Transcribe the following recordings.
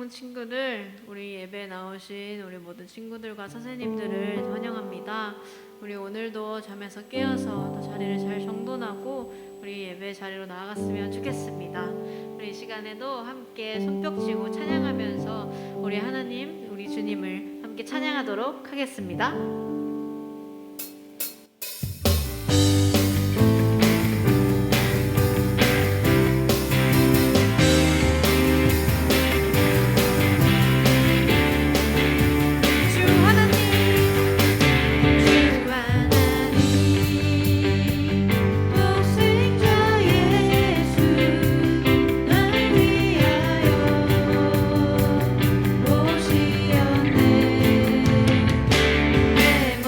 사랑스러운 친구들, 우리 예배에 나오신 우리 모든 친구들과 선생님들을 환영합니다. 우리 오늘도 잠에서 깨어서 또 자리를 잘 정돈하고 우리 예배 자리로 나아갔으면 좋겠습니다. 우리 이 시간에도 함께 손뼉 쥐고 찬양하면서 우리 하나님, 우리 주님을 함께 찬양하도록 하겠습니다. 내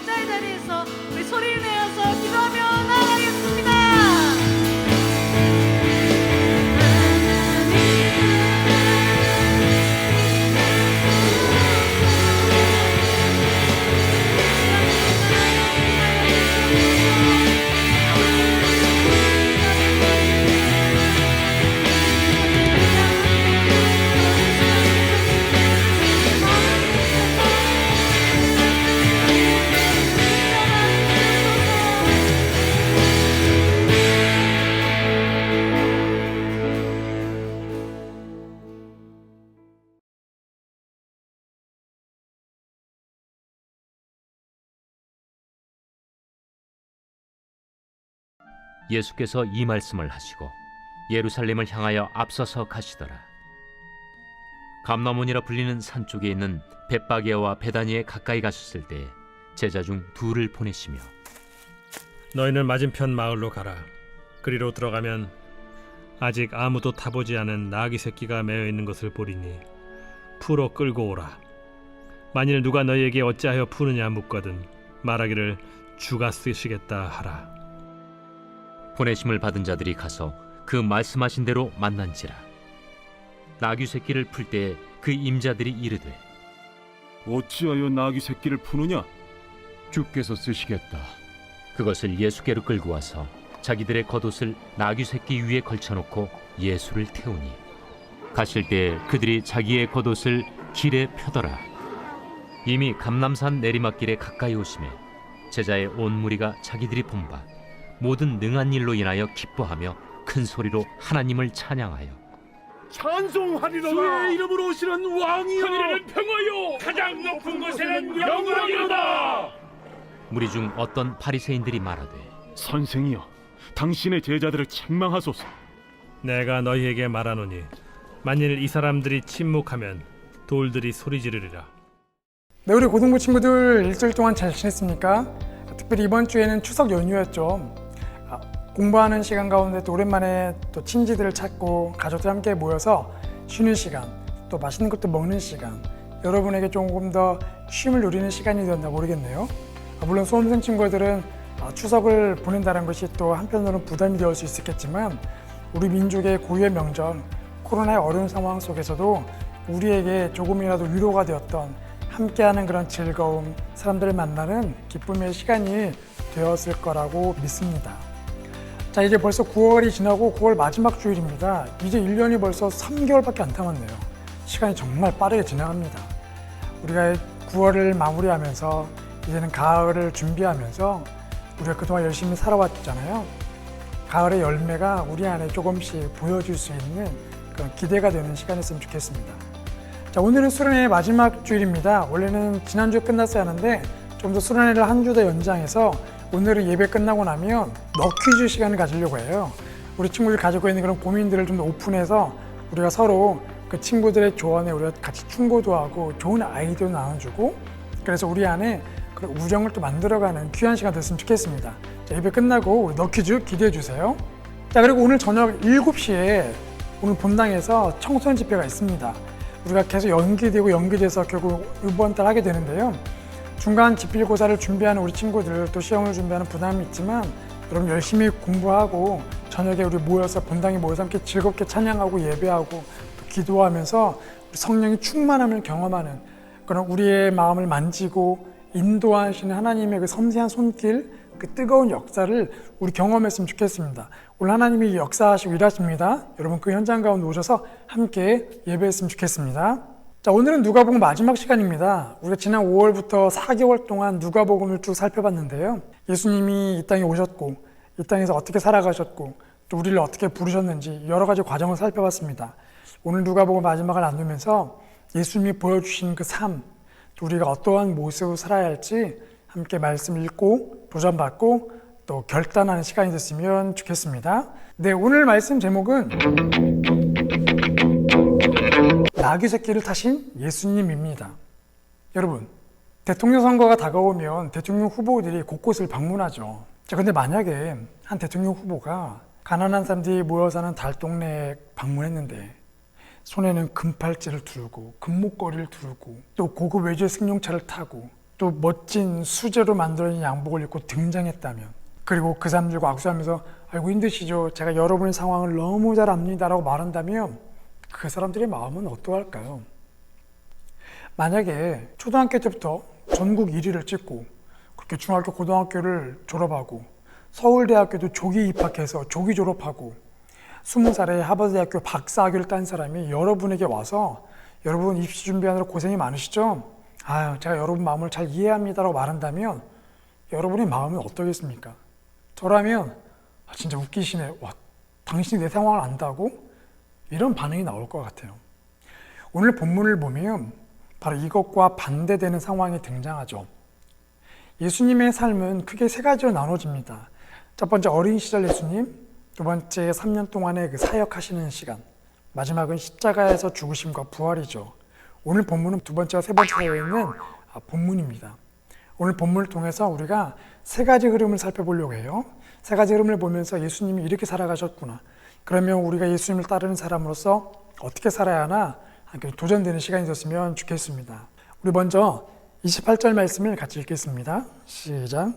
각자의 자리에서 우리 소리를 내어서 기도하며 나아가겠습니다. 예수께서 이 말씀을 하시고 예루살렘을 향하여 앞서서 가시더라. 감람원이라 불리는 산 쪽에 있는 벳바게와 베다니에 가까이 가셨을 때 제자 중 둘을 보내시며 너희는 맞은편 마을로 가라. 그리로 들어가면 아직 아무도 타보지 않은 나귀 새끼가 매어 있는 것을 보리니 풀어 끌고 오라. 만일 누가 너희에게 어찌하여 푸느냐 묻거든 말하기를 주가 쓰시겠다 하라. 보내심을 받은 자들이 가서 그 말씀하신 대로 만난지라. 나귀 새끼를 풀 때 그 임자들이 이르되 어찌하여 나귀 새끼를 푸느냐? 주께서 쓰시겠다. 그것을 예수께로 끌고 와서 자기들의 겉옷을 나귀 새끼 위에 걸쳐놓고 예수를 태우니 가실 때 그들이 자기의 겉옷을 길에 펴더라. 이미 감람산 내리막길에 가까이 오심에 제자의 온 무리가 자기들이 본 바 모든 능한 일로 인하여 기뻐하며 큰 소리로 하나님을 찬양하여 찬송하리로다. 주의 이름으로 오시는 왕이여, 하늘에는 평화요 가장 높은 곳에는 영광이로다. 무리 중 어떤 바리새인들이 말하되 선생이여, 당신의 제자들을 책망하소서. 내가 너희에게 말하노니 만일 이 사람들이 침묵하면 돌들이 소리 지르리라. 네, 우리 고등부 친구들 일주일 동안 잘 지냈습니까? 특별히 이번 주에는 추석 연휴였죠. 공부하는 시간 가운데 또 오랜만에 또 친지들을 찾고 가족들 함께 모여서 쉬는 시간, 또 맛있는 것도 먹는 시간, 여러분에게 조금 더 쉼을 누리는 시간이 되었나 모르겠네요. 물론 수험생 친구들은 추석을 보낸다는 것이 또 한편으로는 부담이 될 수 있었겠지만 우리 민족의 고유의 명절, 코로나의 어려운 상황 속에서도 우리에게 조금이라도 위로가 되었던 함께하는 그런 즐거움, 사람들을 만나는 기쁨의 시간이 되었을 거라고 믿습니다. 자, 이제 벌써 9월이 지나고 9월 마지막 주일입니다. 이제 1년이 벌써 3개월밖에 안 남았네요. 시간이 정말 빠르게 지나갑니다. 우리가 9월을 마무리하면서 이제는 가을을 준비하면서 우리가 그동안 열심히 살아왔잖아요. 가을의 열매가 우리 안에 조금씩 보여줄 수 있는 그런 기대가 되는 시간이었으면 좋겠습니다. 자, 오늘은 수련회의 마지막 주일입니다. 원래는 지난주에 끝났어야 하는데 좀 더 수련회를 한 주 더 연장해서 오늘은 예배 끝나고 나면 퀴즈 시간을 가지려고 해요. 우리 친구들이 가지고 있는 그런 고민들을 좀 더 오픈해서 우리가 서로 그 친구들의 조언에 우리가 같이 충고도 하고 좋은 아이디어 나눠주고 그래서 우리 안에 그런 우정을 또 만들어가는 귀한 시간 됐으면 좋겠습니다. 자, 예배 끝나고 우리 퀴즈 기대해 주세요. 자, 그리고 오늘 저녁 7시에 오늘 본당에서 청소년 집회가 있습니다. 우리가 계속 연기돼서 결국 이번 달 하게 되는데요. 중간 지필고사를 준비하는 우리 친구들 또 시험을 준비하는 부담이 있지만 여러분 열심히 공부하고 저녁에 우리 모여서 본당에 모여서 함께 즐겁게 찬양하고 예배하고 또 기도하면서 성령의 충만함을 경험하는 그런 우리의 마음을 만지고 인도하시는 하나님의 그 섬세한 손길, 그 뜨거운 역사를 우리 경험했으면 좋겠습니다. 오늘 하나님이 역사하시고 일하십니다. 여러분 그 현장 가운데 오셔서 함께 예배했으면 좋겠습니다. 자, 오늘은 누가복음 마지막 시간입니다. 우리가 지난 5월부터 4개월 동안 누가복음을 쭉 살펴봤는데요. 예수님이 이 땅에 오셨고 이 땅에서 어떻게 살아가셨고 또 우리를 어떻게 부르셨는지 여러 가지 과정을 살펴봤습니다. 오늘 누가복음 마지막을 나누면서 예수님이 보여주신 그 삶, 또 우리가 어떠한 모습으로 살아야 할지 함께 말씀 읽고 도전받고 또 결단하는 시간이 됐으면 좋겠습니다. 네, 오늘 말씀 제목은 나귀 새끼를 타신 예수님입니다. 여러분, 대통령 선거가 다가오면 대통령 후보들이 곳곳을 방문하죠. 자, 근데 만약에 한 대통령 후보가 가난한 사람들이 모여 사는 달동네에 방문했는데 손에는 금팔찌를 두르고 금목걸이를 두르고 또 고급 외제 승용차를 타고 또 멋진 수제로 만들어진 양복을 입고 등장했다면, 그리고 그 사람들과 악수하면서 아이고 힘드시죠? 제가 여러분의 상황을 너무 잘 압니다라고 말한다면 그 사람들의 마음은 어떠할까요? 만약에 초등학교 때부터 전국 1위를 찍고 그렇게 중학교, 고등학교를 졸업하고 서울대학교도 조기 입학해서 조기 졸업하고 20살에 하버드대학교 박사학위를 딴 사람이 여러분에게 와서 여러분 입시 준비하느라 고생이 많으시죠? 아유, 제가 여러분 마음을 잘 이해합니다라고 말한다면 여러분의 마음은 어떠겠습니까? 저라면 진짜 웃기시네. 와, 당신이 내 상황을 안다고? 이런 반응이 나올 것 같아요. 오늘 본문을 보면 바로 이것과 반대되는 상황이 등장하죠. 예수님의 삶은 크게 세 가지로 나눠집니다. 첫 번째 어린 시절 예수님, 두 번째 3년 동안의 그 사역하시는 시간, 마지막은 십자가에서 죽으심과 부활이죠. 오늘 본문은 두 번째와 세 번째 사이에 있는 본문입니다. 오늘 본문을 통해서 우리가 세 가지 흐름을 살펴보려고 해요. 세 가지 흐름을 보면서 예수님이 이렇게 살아가셨구나. 그러면 우리가 예수님을 따르는 사람으로서 어떻게 살아야 하나 도전되는 시간이 됐으면 좋겠습니다. 우리 먼저 28절 말씀을 같이 읽겠습니다. 시작.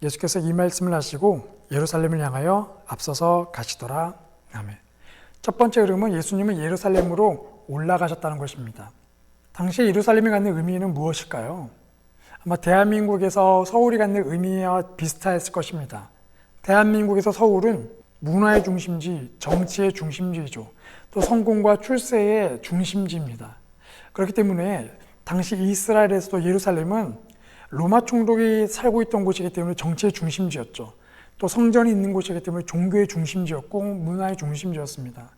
예수께서 이 말씀을 하시고 예루살렘을 향하여 앞서서 가시더라. 아멘. 첫 번째 흐름은 예수님은 예루살렘으로 올라가셨다는 것입니다. 당시 예루살렘이 갖는 의미는 무엇일까요? 아마 대한민국에서 서울이 갖는 의미와 비슷했을 것입니다. 대한민국에서 서울은 문화의 중심지, 정치의 중심지이죠. 또 성공과 출세의 중심지입니다. 그렇기 때문에 당시 이스라엘에서도 예루살렘은 로마 총독이 살고 있던 곳이기 때문에 정치의 중심지였죠. 또 성전이 있는 곳이기 때문에 종교의 중심지였고 문화의 중심지였습니다.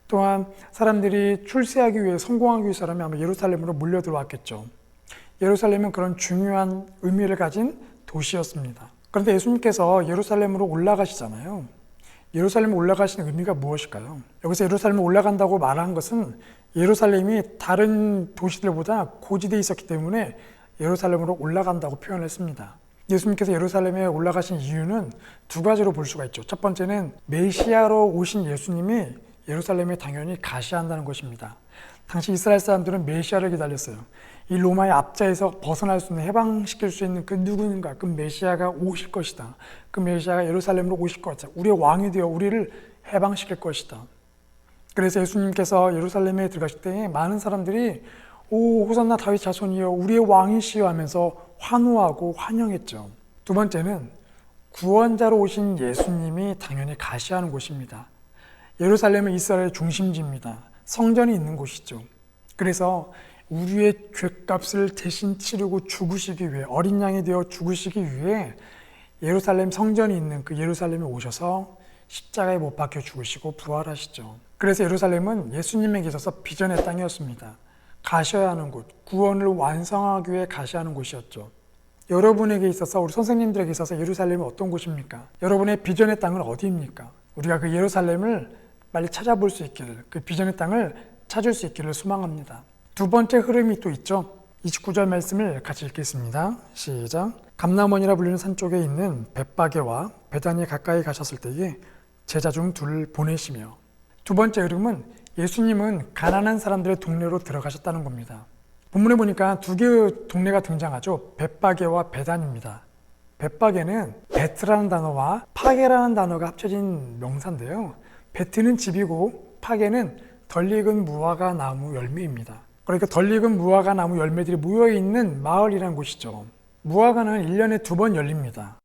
또한 사람들이 출세하기 위해 성공하기 위해 사람이 아마 예루살렘으로 몰려 들어왔겠죠. 예루살렘은 그런 중요한 의미를 가진 도시였습니다. 그런데 예수님께서 예루살렘으로 올라가시잖아요. 예루살렘에 올라가시는 의미가 무엇일까요? 여기서 예루살렘에 올라간다고 말한 것은 예루살렘이 다른 도시들보다 고지대에 있었기 때문에 예루살렘으로 올라간다고 표현을 했습니다. 예수님께서 예루살렘에 올라가신 이유는 두 가지로 볼 수가 있죠. 첫 번째는 메시아로 오신 예수님이 예루살렘에 당연히 가셔야 한다는 것입니다. 당시 이스라엘 사람들은 메시아를 기다렸어요. 이 로마의 압제에서 벗어날 수 있는, 해방시킬 수 있는 그 누구인가, 그 메시아가 오실 것이다. 그 메시아가 예루살렘으로 오실 것이다. 우리의 왕이 되어 우리를 해방시킬 것이다. 그래서 예수님께서 예루살렘에 들어가실 때 많은 사람들이 오 호산나 다윗 자손이여 우리의 왕이시여 하면서 환호하고 환영했죠. 두 번째는 구원자로 오신 예수님이 당연히 가셔야 하는 곳입니다. 예루살렘은 이스라엘의 중심지입니다. 성전이 있는 곳이죠. 그래서 우리의 죄값을 대신 치르고 죽으시기 위해, 어린 양이 되어 죽으시기 위해 예루살렘 성전이 있는 그 예루살렘에 오셔서 십자가에 못 박혀 죽으시고 부활하시죠. 그래서 예루살렘은 예수님에게 있어서 비전의 땅이었습니다. 가셔야 하는 곳, 구원을 완성하기 위해 가셔야 하는 곳이었죠. 여러분에게 있어서, 우리 선생님들에게 있어서 예루살렘은 어떤 곳입니까? 여러분의 비전의 땅은 어디입니까? 우리가 그 예루살렘을 빨리 찾아볼 수 있기를, 그 비전의 땅을 찾을 수 있기를 소망합니다. 두 번째 흐름이 또 있죠. 29절 말씀을 같이 읽겠습니다. 시작. 감람원이라 불리는 산 쪽에 있는 벳바게와 베다니에 가까이 가셨을 때에 제자 중 둘을 보내시며, 두 번째 흐름은 예수님은 가난한 사람들의 동네로 들어가셨다는 겁니다. 본문에 보니까 두 개의 동네가 등장하죠. 벳바게와 베단입니다. 벳바게는 베트라는 단어와 파게라는 단어가 합쳐진 명사인데요. 베트는 집이고 파게는 덜 익은 무화과 나무 열매입니다. 그러니까 덜 익은 무화과 나무 열매들이 모여있는 마을이라는 곳이죠. 무화과는 1년에 2번 열립니다.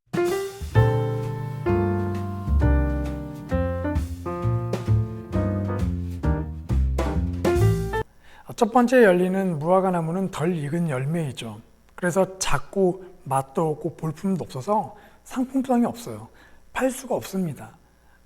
첫 번째 열리는 무화과 나무는 덜 익은 열매이죠. 그래서 작고 맛도 없고 볼품도 없어서 상품성이 없어요. 팔 수가 없습니다.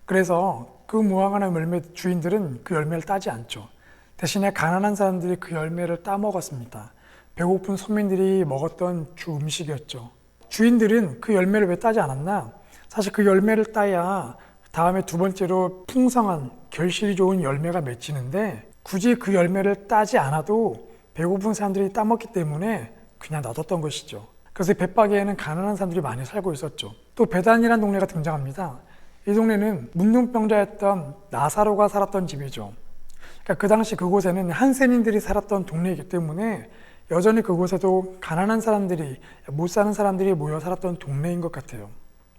그래서 그 무화과 나무 열매 주인들은 그 열매를 따지 않죠. 대신에 가난한 사람들이 그 열매를 따먹었습니다. 배고픈 서민들이 먹었던 주 음식이었죠. 주인들은 그 열매를 왜 따지 않았나? 사실 그 열매를 따야 다음에 두 번째로 풍성한 결실이 좋은 열매가 맺히는데 굳이 그 열매를 따지 않아도 배고픈 사람들이 따먹기 때문에 그냥 놔뒀던 것이죠. 그래서 벳바게에는 가난한 사람들이 많이 살고 있었죠. 또 베단이라는 동네가 등장합니다. 이 동네는 문둥병자였던 나사로가 살았던 집이죠. 그러니까 그 당시 그곳에는 한센인들이 살았던 동네이기 때문에 여전히 그곳에도 가난한 사람들이, 못 사는 사람들이 모여 살았던 동네인 것 같아요.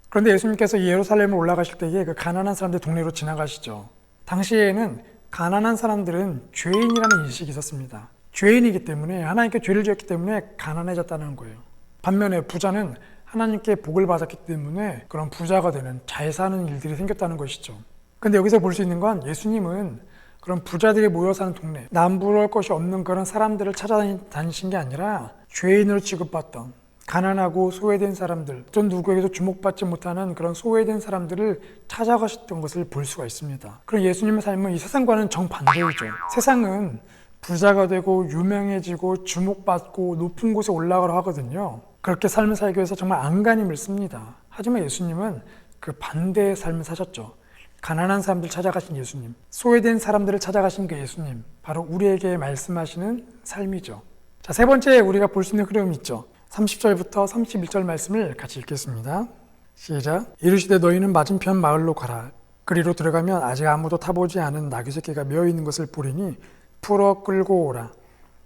그런데 예수님께서 예루살렘을 올라가실 때에 그 가난한 사람들 동네로 지나가시죠. 당시에는 가난한 사람들은 죄인이라는 인식이 있었습니다. 죄인이기 때문에, 하나님께 죄를 지었기 때문에 가난해졌다는 거예요. 반면에 부자는 하나님께 복을 받았기 때문에 그런 부자가 되는, 잘 사는 일들이 생겼다는 것이죠. 근데 여기서 볼 수 있는 건 예수님은 그런 부자들이 모여 사는 동네, 남부러울 것이 없는 그런 사람들을 찾아다니신 게 아니라 죄인으로 취급받던, 가난하고 소외된 사람들, 또 누구에게도 주목받지 못하는 그런 소외된 사람들을 찾아가셨던 것을 볼 수가 있습니다. 그럼 예수님의 삶은 이 세상과는 정반대이죠. 세상은 부자가 되고 유명해지고 주목받고 높은 곳에 올라가려 하거든요. 그렇게 삶을 살기 위해서 정말 안간힘을 씁니다. 하지만 예수님은 그 반대의 삶을 사셨죠. 가난한 사람들 찾아가신 예수님, 소외된 사람들을 찾아가신 그 예수님, 바로 우리에게 말씀하시는 삶이죠. 자, 세 번째 우리가 볼 수 있는 흐름이 있죠. 30절부터 31절 말씀을 같이 읽겠습니다. 시작. 이르시되 너희는 맞은편 마을로 가라. 그리로 들어가면 아직 아무도 타보지 않은 나귀 새끼가 메어 있는 것을 보리니 풀어 끌고 오라.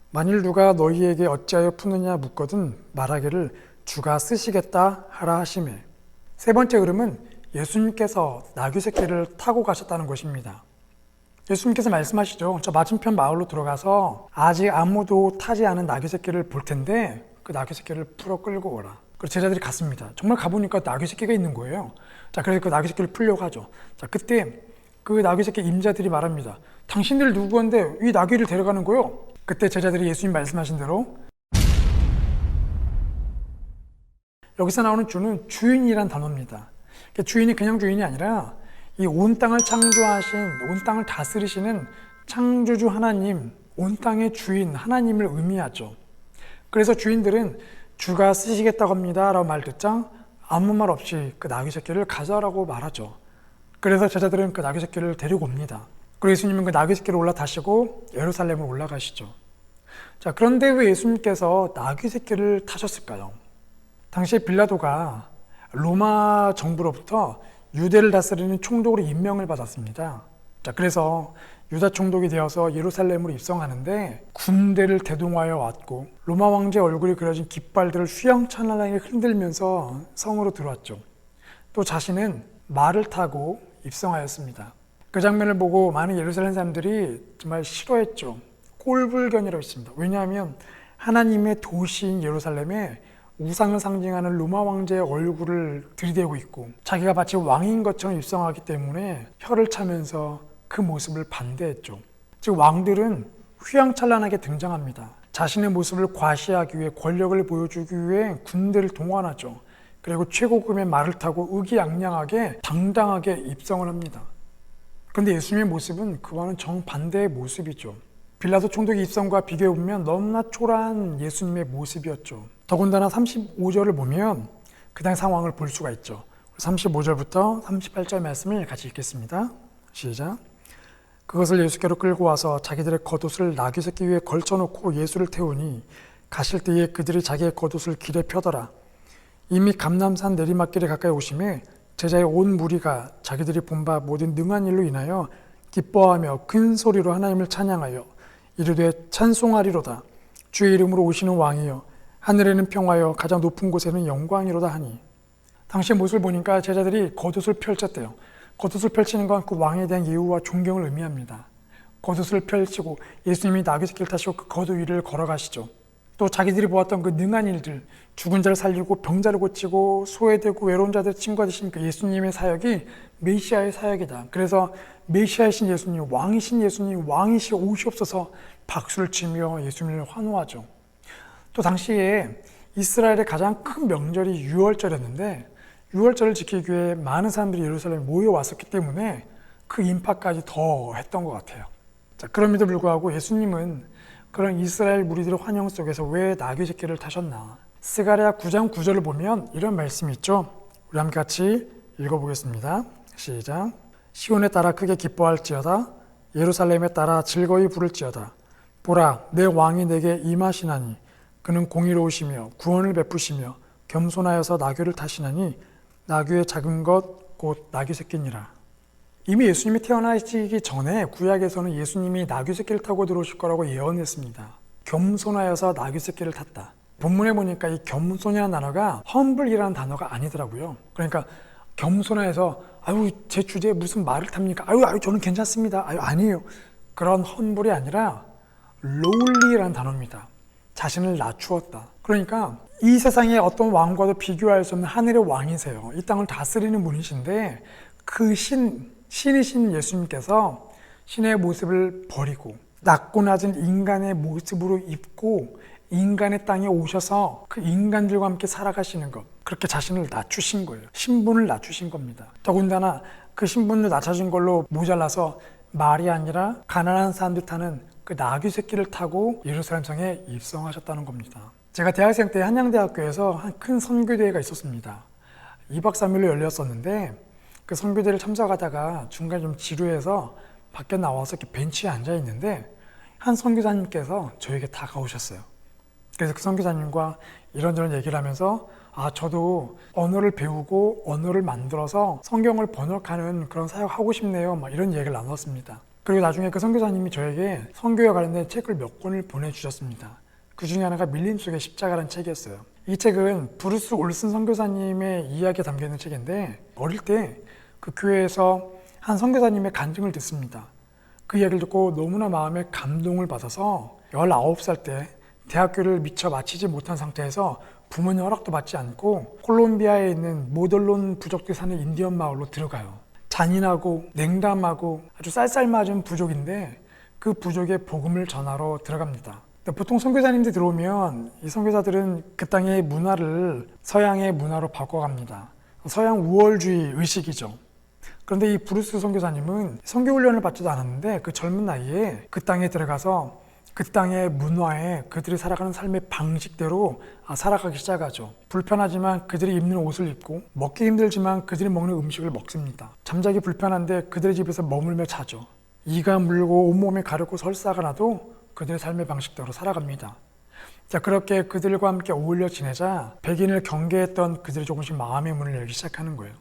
만일 누가 너희에게 어찌하여 푸느냐 묻거든 말하기를 주가 쓰시겠다 하라 하시매. 세 번째 흐름은 예수님께서 나귀 새끼를 타고 가셨다는 것입니다. 예수님께서 말씀하시죠. 저 맞은편 마을로 들어가서 아직 아무도 타지 않은 나귀 새끼를 볼 텐데 그 나귀 새끼를 풀어 끌고 오라. 그래서 제자들이 갔습니다. 정말 가보니까 나귀 새끼가 있는 거예요. 자, 그래서 그 나귀 새끼를 풀려고 하죠. 자, 그때 그 나귀 새끼 임자들이 말합니다. 당신들 누구인데 이 나귀를 데려가는 거요? 그때 제자들이 예수님 말씀하신 대로, 여기서 나오는 주는 주인이란 단어입니다. 주인이 그냥 주인이 아니라 이 온 땅을 창조하신, 온 땅을 다스리시는 창조주 하나님, 온 땅의 주인 하나님을 의미하죠. 그래서 주인들은 주가 쓰시겠다고 합니다 라고 말 듣자 아무 말 없이 그 나귀 새끼를 가져라고 말하죠. 그래서 제자들은 그 나귀 새끼를 데리고 옵니다. 그리고 예수님은 그 나귀 새끼를 올라타시고 예루살렘으로 올라가시죠. 자, 그런데 왜 예수님께서 나귀 새끼를 타셨을까요? 당시에 빌라도가 로마 정부로부터 유대를 다스리는 총독으로 임명을 받았습니다. 자, 그래서 유다 총독이 되어서 예루살렘으로 입성하는데 군대를 대동하여 왔고 로마 왕제의 얼굴이 그려진 깃발들을 휘황찬란하게 흔들면서 성으로 들어왔죠. 또 자신은 말을 타고 입성하였습니다. 그 장면을 보고 많은 예루살렘 사람들이 정말 싫어했죠. 꼴불견이라고 했습니다. 왜냐하면 하나님의 도시인 예루살렘에 우상을 상징하는 로마 왕제의 얼굴을 들이대고 있고 자기가 마치 왕인 것처럼 입성하기 때문에 혀를 차면서 그 모습을 반대했죠. 즉 왕들은 휘황찬란하게 등장합니다. 자신의 모습을 과시하기 위해, 권력을 보여주기 위해 군대를 동원하죠. 그리고 최고급의 말을 타고 의기양양하게 당당하게 입성을 합니다. 그런데 예수님의 모습은 그와는 정반대의 모습이죠. 빌라도 총독의 입성과 비교해보면 너무나 초라한 예수님의 모습이었죠. 더군다나 35절을 보면 그 당 상황을 볼 수가 있죠. 35절부터 38절 말씀을 같이 읽겠습니다. 시작. 그것을 예수께로 끌고 와서 자기들의 겉옷을 나귀 새끼 위에 걸쳐놓고 예수를 태우니 가실 때에 그들이 자기의 겉옷을 길에 펴더라. 이미 감람산 내리막길에 가까이 오심에 제자의 온 무리가 자기들이 본 바 모든 능한 일로 인하여 기뻐하며 큰 소리로 하나님을 찬양하여 이르되 찬송하리로다. 주의 이름으로 오시는 왕이여 하늘에는 평화여 가장 높은 곳에는 영광이로다 하니. 당시의 모습을 보니까 제자들이 겉옷을 펼쳤대요. 겉옷을 펼치는 건 그 왕에 대한 예우와 존경을 의미합니다. 겉옷을 펼치고 예수님이 나귀 새끼를 타시고 그 겉옷 위를 걸어가시죠. 또 자기들이 보았던 그 능한 일들, 죽은 자를 살리고 병자를 고치고 소외되고 외로운 자들을 친구하신 그 예수님의 사역이 메시아의 사역이다. 그래서 메시아이신 예수님, 왕이신 예수님, 왕이시 오시옵소서 박수를 치며 예수님을 환호하죠. 또 당시에 이스라엘의 가장 큰 명절이 유월절이었는데 유월절을 지키기 위해 많은 사람들이 예루살렘에 모여왔었기 때문에 그 인파까지 더 했던 것 같아요. 자, 그럼에도 불구하고 예수님은 그런 이스라엘 무리들의 환영 속에서 왜 나귀 새끼를 타셨나? 스가랴 9장 9절을 보면 이런 말씀이 있죠. 우리 함께 같이 읽어보겠습니다. 시작. 시온에 따라 크게 기뻐할지어다. 예루살렘에 따라 즐거이 부를지어다. 보라, 내 왕이 내게 임하시나니 그는 공의로우시며 구원을 베푸시며 겸손하여서 나귀를 타시나니 나귀의 작은 것 곧 나귀 새끼니라. 이미 예수님이 태어나시기 전에 구약에서는 예수님이 나귀 새끼를 타고 들어오실 거라고 예언했습니다. 겸손하여서 나귀 새끼를 탔다. 본문에 보니까 이 겸손이라는 단어가 humble이라는 단어가 아니더라고요. 그러니까 겸손해서 아유 제 주제에 무슨 말을 탑니까? 아유 저는 괜찮습니다. 아유 아니에요. 그런 humble이 아니라 lowly라는 단어입니다. 자신을 낮추었다. 그러니까 이 세상의 어떤 왕과도 비교할 수 없는 하늘의 왕이세요. 이 땅을 다스리는 분이신데 그 신이신 예수님께서 신의 모습을 버리고 낮고 낮은 인간의 모습으로 입고 인간의 땅에 오셔서 그 인간들과 함께 살아가시는 것, 그렇게 자신을 낮추신 거예요. 신분을 낮추신 겁니다. 더군다나 그 신분을 낮춰진 걸로 모자라서 말이 아니라 가난한 사람들 타는 그 나귀 새끼를 타고 예루살렘 성에 입성하셨다는 겁니다. 제가 대학생 때 한양대학교에서 한 큰 선교대회가 있었습니다. 2박 3일로 열렸었는데 그 선교대회를 참석하다가 중간에 좀 지루해서 밖에 나와서 이렇게 벤치에 앉아 있는데 한 선교사님께서 저에게 다가오셨어요. 그래서 그 선교사님과 이런저런 얘기를 하면서 저도 언어를 배우고 언어를 만들어서 성경을 번역하는 그런 사역하고 싶네요. 막 이런 얘기를 나눴습니다. 그리고 나중에 그 선교사님이 저에게 선교에 관련된 책을 몇 권을 보내주셨습니다. 그 중에 하나가 밀림 속의 십자가라는 책이었어요. 이 책은 브루스 올슨 선교사님의 이야기가 담겨있는 책인데 어릴 때 그 교회에서 한 선교사님의 간증을 듣습니다. 그 이야기를 듣고 너무나 마음에 감동을 받아서 19살 때 대학교를 미처 마치지 못한 상태에서 부모님 허락도 받지 않고 콜롬비아에 있는 모델론 부족들이 사는 인디언 마을로 들어가요. 잔인하고 냉담하고 아주 쌀쌀맞은 부족인데 그 부족의 복음을 전하러 들어갑니다. 보통 선교사님들이 들어오면 이 선교사들은 그 땅의 문화를 서양의 문화로 바꿔갑니다. 서양 우월주의 의식이죠. 그런데 이 브루스 선교사님은 선교훈련을 받지도 않았는데 그 젊은 나이에 그 땅에 들어가서 그 땅의 문화에 그들이 살아가는 삶의 방식대로 살아가기 시작하죠. 불편하지만 그들이 입는 옷을 입고 먹기 힘들지만 그들이 먹는 음식을 먹습니다. 잠자기 불편한데 그들의 집에서 머물며 자죠. 이가 물고 온몸에 가렵고 설사가 나도 그들의 삶의 방식대로 살아갑니다. 자, 그렇게 그들과 함께 어울려 지내자 백인을 경계했던 그들이 조금씩 마음의 문을 열기 시작하는 거예요.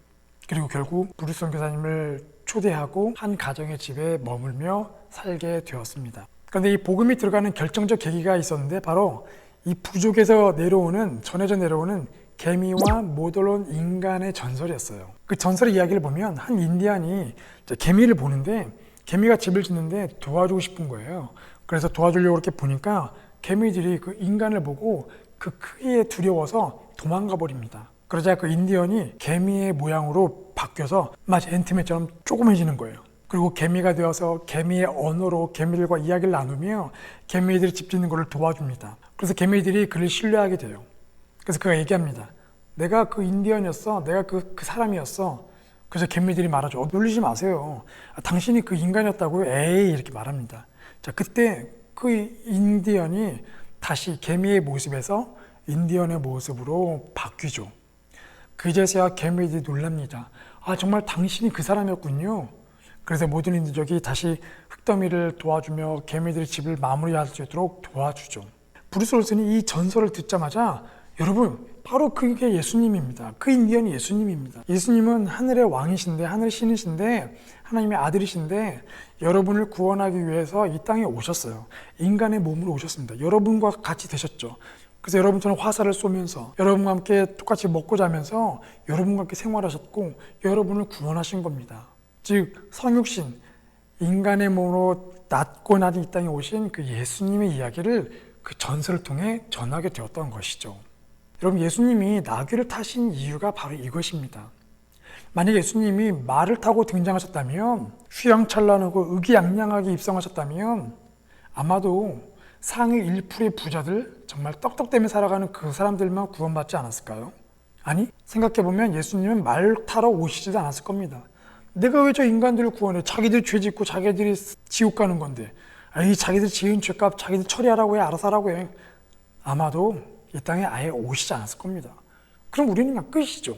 그리고 결국 브루스 선교사님을 초대하고 한 가정의 집에 머물며 살게 되었습니다. 그런데 이 복음이 들어가는 결정적 계기가 있었는데 바로 이 부족에서 전해져 내려오는 개미와 모델론 인간의 전설이었어요. 그 전설의 이야기를 보면 한 인디안이 개미를 보는데 개미가 집을 짓는데 도와주고 싶은 거예요. 그래서 도와주려고 이렇게 보니까 개미들이 그 인간을 보고 그 크기에 두려워서 도망가 버립니다. 그러자 그 인디언이 개미의 모양으로 바뀌어서 마치 앤트맨처럼 조그매지는 거예요. 그리고 개미가 되어서 개미의 언어로 개미들과 이야기를 나누며 개미들이 집 짓는 것을 도와줍니다. 그래서 개미들이 그를 신뢰하게 돼요. 그래서 그가 얘기합니다. 내가 그 인디언이었어. 내가 그 사람이었어. 그래서 개미들이 말하죠. 놀리지 마세요. 당신이 그 인간이었다고요? 에이, 이렇게 말합니다. 자, 그때 그 인디언이 다시 개미의 모습에서 인디언의 모습으로 바뀌죠. 그제서야 개미들이 놀랍니다. 정말 당신이 그 사람이었군요. 그래서 모든 인디족이 다시 흙더미를 도와주며 개미들의 집을 마무리할 수 있도록 도와주죠. 브루스 올슨이 이 전설을 듣자마자 여러분 바로 그게 예수님입니다. 그 인디언이 예수님입니다. 예수님은 하늘의 왕이신데 하늘의 신이신데 하나님의 아들이신데 여러분을 구원하기 위해서 이 땅에 오셨어요. 인간의 몸으로 오셨습니다. 여러분과 같이 되셨죠. 그래서 여러분처럼 화살을 쏘면서 여러분과 함께 똑같이 먹고 자면서 여러분과 함께 생활하셨고 여러분을 구원하신 겁니다. 즉 성육신, 인간의 몸으로 낮고 낮은 이 땅에 오신 그 예수님의 이야기를 그 전설을 통해 전하게 되었던 것이죠. 여러분 예수님이 나귀를 타신 이유가 바로 이것입니다. 만약 예수님이 말을 타고 등장하셨다면 휘황찬란하고 의기양양하게 입성하셨다면 아마도 상위 1%의 부자들 정말 떡떡대며 살아가는 그 사람들만 구원받지 않았을까요? 아니 생각해보면 예수님은 말 타러 오시지도 않았을 겁니다. 내가 왜 저 인간들을 구원해? 자기들 죄 짓고 자기들이 지옥 가는 건데 자기들 지은 죄값 자기들 처리하라고 해. 알아서 하라고 해. 아마도 이 땅에 아예 오시지 않았을 겁니다. 그럼 우리는 그냥 끝이죠.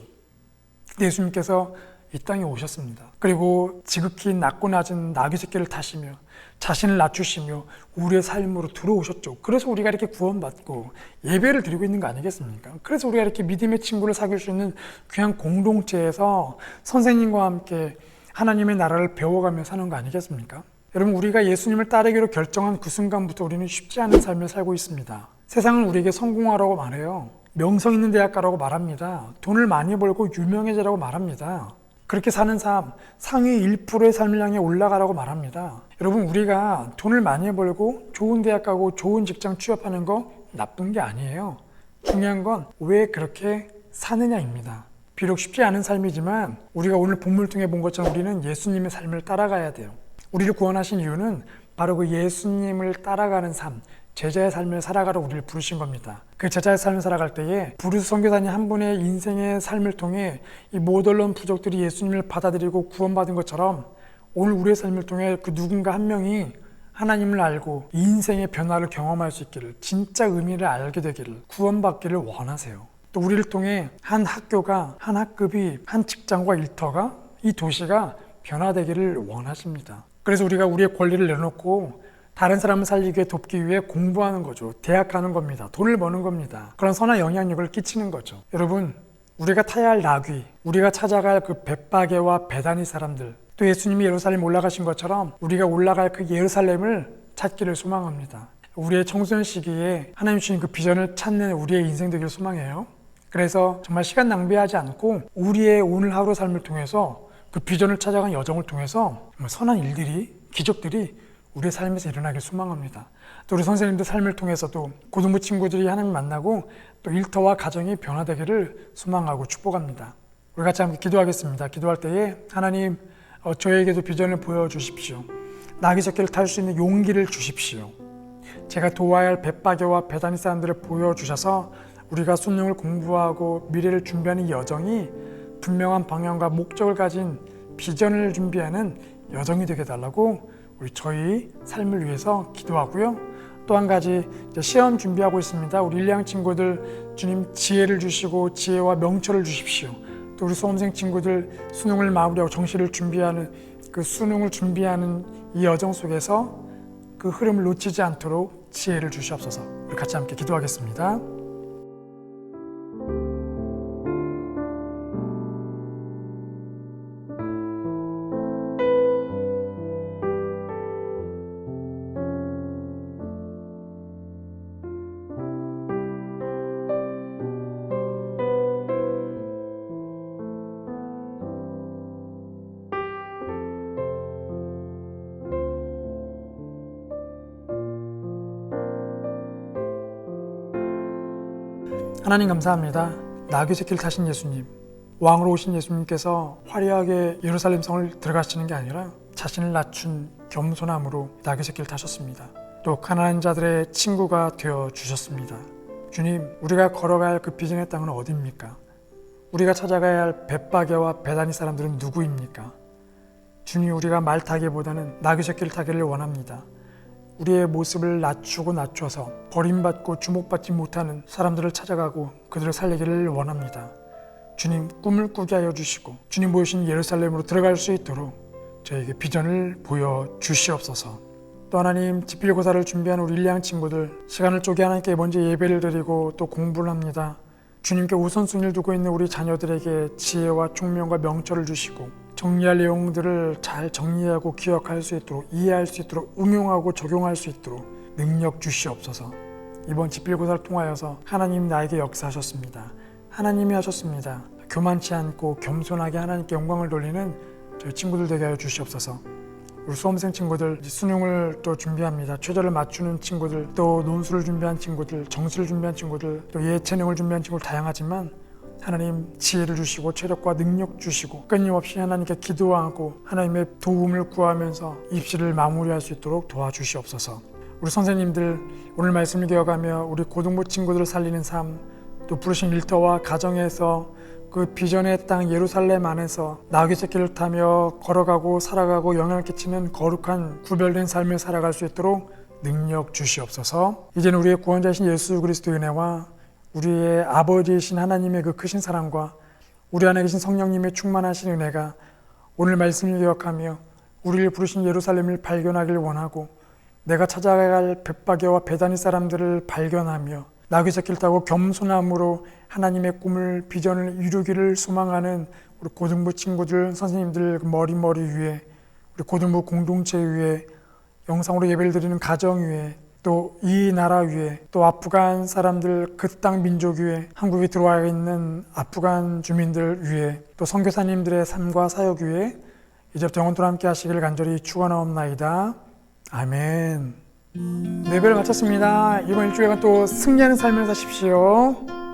근데 예수님께서 이 땅에 오셨습니다. 그리고 지극히 낮고 낮은 나귀 새끼를 타시며 자신을 낮추시며 우리의 삶으로 들어오셨죠. 그래서 우리가 이렇게 구원받고 예배를 드리고 있는 거 아니겠습니까? 그래서 우리가 이렇게 믿음의 친구를 사귈 수 있는 귀한 공동체에서 선생님과 함께 하나님의 나라를 배워가며 사는 거 아니겠습니까? 여러분, 우리가 예수님을 따르기로 결정한 그 순간부터 우리는 쉽지 않은 삶을 살고 있습니다. 세상은 우리에게 성공하라고 말해요. 명성 있는 대학 가라고 말합니다. 돈을 많이 벌고 유명해지라고 말합니다. 그렇게 사는 삶, 상위 1%의 삶을 향해 올라가라고 말합니다. 여러분, 우리가 돈을 많이 벌고 좋은 대학 가고 좋은 직장 취업하는 거 나쁜 게 아니에요. 중요한 건 왜 그렇게 사느냐입니다. 비록 쉽지 않은 삶이지만 우리가 오늘 본문을 통해 본 것처럼 우리는 예수님의 삶을 따라가야 돼요. 우리를 구원하신 이유는 바로 그 예수님을 따라가는 삶, 제자의 삶을 살아가러 우리를 부르신 겁니다. 그 제자의 삶을 살아갈 때에 브루스 선교사님 한 분의 인생의 삶을 통해 이 모델론 부족들이 예수님을 받아들이고 구원받은 것처럼 오늘 우리의 삶을 통해 그 누군가 한 명이 하나님을 알고 인생의 변화를 경험할 수 있기를, 진짜 의미를 알게 되기를, 구원받기를 원하세요. 또 우리를 통해 한 학교가, 한 학급이, 한 직장과 일터가, 이 도시가 변화되기를 원하십니다. 그래서 우리가 우리의 권리를 내놓고 다른 사람을 살리기 위해 돕기 위해 공부하는 거죠. 대학 가는 겁니다. 돈을 버는 겁니다. 그런 선한 영향력을 끼치는 거죠. 여러분, 우리가 타야 할 나귀, 우리가 찾아갈 그 벳바게와 베다니 사람들, 또 예수님이 예루살렘 올라가신 것처럼 우리가 올라갈 그 예루살렘을 찾기를 소망합니다. 우리의 청소년 시기에 하나님 주신 그 비전을 찾는 우리의 인생 되기를 소망해요. 그래서 정말 시간 낭비하지 않고 우리의 오늘 하루 삶을 통해서 그 비전을 찾아간 여정을 통해서 선한 일들이, 기적들이 우리의 삶에서 일어나길 소망합니다. 또 우리 선생님들 삶을 통해서도 고등부 친구들이 하나님 만나고 또 일터와 가정이 변화되기를 소망하고 축복합니다. 우리 같이 함께 기도하겠습니다. 기도할 때에 하나님, 저에게도 비전을 보여주십시오. 나귀 새끼를 탈 수 있는 용기를 주십시오. 제가 도와야 할 벳바게와 베다니 사람들을 보여주셔서 우리가 순종을 공부하고 미래를 준비하는 여정이 분명한 방향과 목적을 가진 비전을 준비하는 여정이 되게 달라고 우리 저희 삶을 위해서 기도하고요. 또 한 가지 시험 준비하고 있습니다. 우리 1, 2학년 친구들 주님 지혜를 주시고 지혜와 명철을 주십시오. 또 우리 수험생 친구들 수능을 마무리하고 정시를 준비하는 그 수능을 준비하는 이 여정 속에서 그 흐름을 놓치지 않도록 지혜를 주시옵소서. 우리 같이 함께 기도하겠습니다. 하나님 감사합니다. 나귀 새끼를 타신 예수님, 왕으로 오신 예수님께서 화려하게 예루살렘 성을 들어가시는 게 아니라 자신을 낮춘 겸손함으로 나귀 새끼를 타셨습니다. 또 가난한 자들의 친구가 되어 주셨습니다. 주님, 우리가 걸어가야 할 그 비전의 땅은 어디입니까? 우리가 찾아가야 할 벳바게와 베다니 사람들은 누구입니까? 주님, 우리가 말 타기보다는 나귀 새끼를 타기를 원합니다. 우리의 모습을 낮추고 낮춰서 버림받고 주목받지 못하는 사람들을 찾아가고 그들을 살리기를 원합니다. 주님, 꿈을 꾸게 하여 주시고 주님 보이신 예루살렘으로 들어갈 수 있도록 저에게 비전을 보여주시옵소서. 또 하나님, 지필고사를 준비하는 우리 1, 2학년 친구들 시간을 쪼개 하나님께 먼저 예배를 드리고 또 공부를 합니다. 주님께 우선순위를 두고 있는 우리 자녀들에게 지혜와 총명과 명철을 주시고 정리할 내용들을 잘 정리하고 기억할 수 있도록, 이해할 수 있도록, 응용하고 적용할 수 있도록 능력 주시옵소서. 이번 지필고사를 통하여서 하나님 나에게 역사하셨습니다. 하나님이 하셨습니다. 교만치 않고 겸손하게 하나님께 영광을 돌리는 저희 친구들 되게 하여 주시옵소서. 우리 수험생 친구들 수능을 또 준비합니다. 최저를 맞추는 친구들, 또 논술을 준비한 친구들, 정시를 준비한 친구들, 또 예체능을 준비한 친구들 다양하지만 하나님 지혜를 주시고 체력과 능력 주시고 끊임없이 하나님께 기도하고 하나님의 도움을 구하면서 입시를 마무리할 수 있도록 도와주시옵소서. 우리 선생님들 오늘 말씀을 기억하며 우리 고등부 친구들을 살리는 삶, 또 부르신 일터와 가정에서 그 비전의 땅 예루살렘 안에서 나귀 새끼를 타며 걸어가고 살아가고 영향을 끼치는 거룩한 구별된 삶을 살아갈 수 있도록 능력 주시옵소서. 이제는 우리의 구원자이신 예수 그리스도의 은혜와 우리의 아버지이신 하나님의 그 크신 사랑과 우리 안에 계신 성령님의 충만하신 은혜가 오늘 말씀을 기억하며 우리를 부르신 예루살렘을 발견하길 원하고 내가 찾아가야 할 벳바게와 베다니 사람들을 발견하며 나귀 새끼를 타고 겸손함으로 하나님의 꿈을 비전을 이루기를 소망하는 우리 고등부 친구들 선생님들 머리 위에 우리 고등부 공동체 위에 영상으로 예배를 드리는 가정 위에, 또 이 나라 위에, 또 아프간 사람들 그 땅 민족 위에, 한국에 들어와 있는 아프간 주민들 위에, 또 선교사님들의 삶과 사역 위에 이제부터 영원토록 함께 하시기를 간절히 축원하옵나이다. 아멘. 예배를 마쳤습니다. 이번 일주일간 또 승리하는 삶을 사십시오.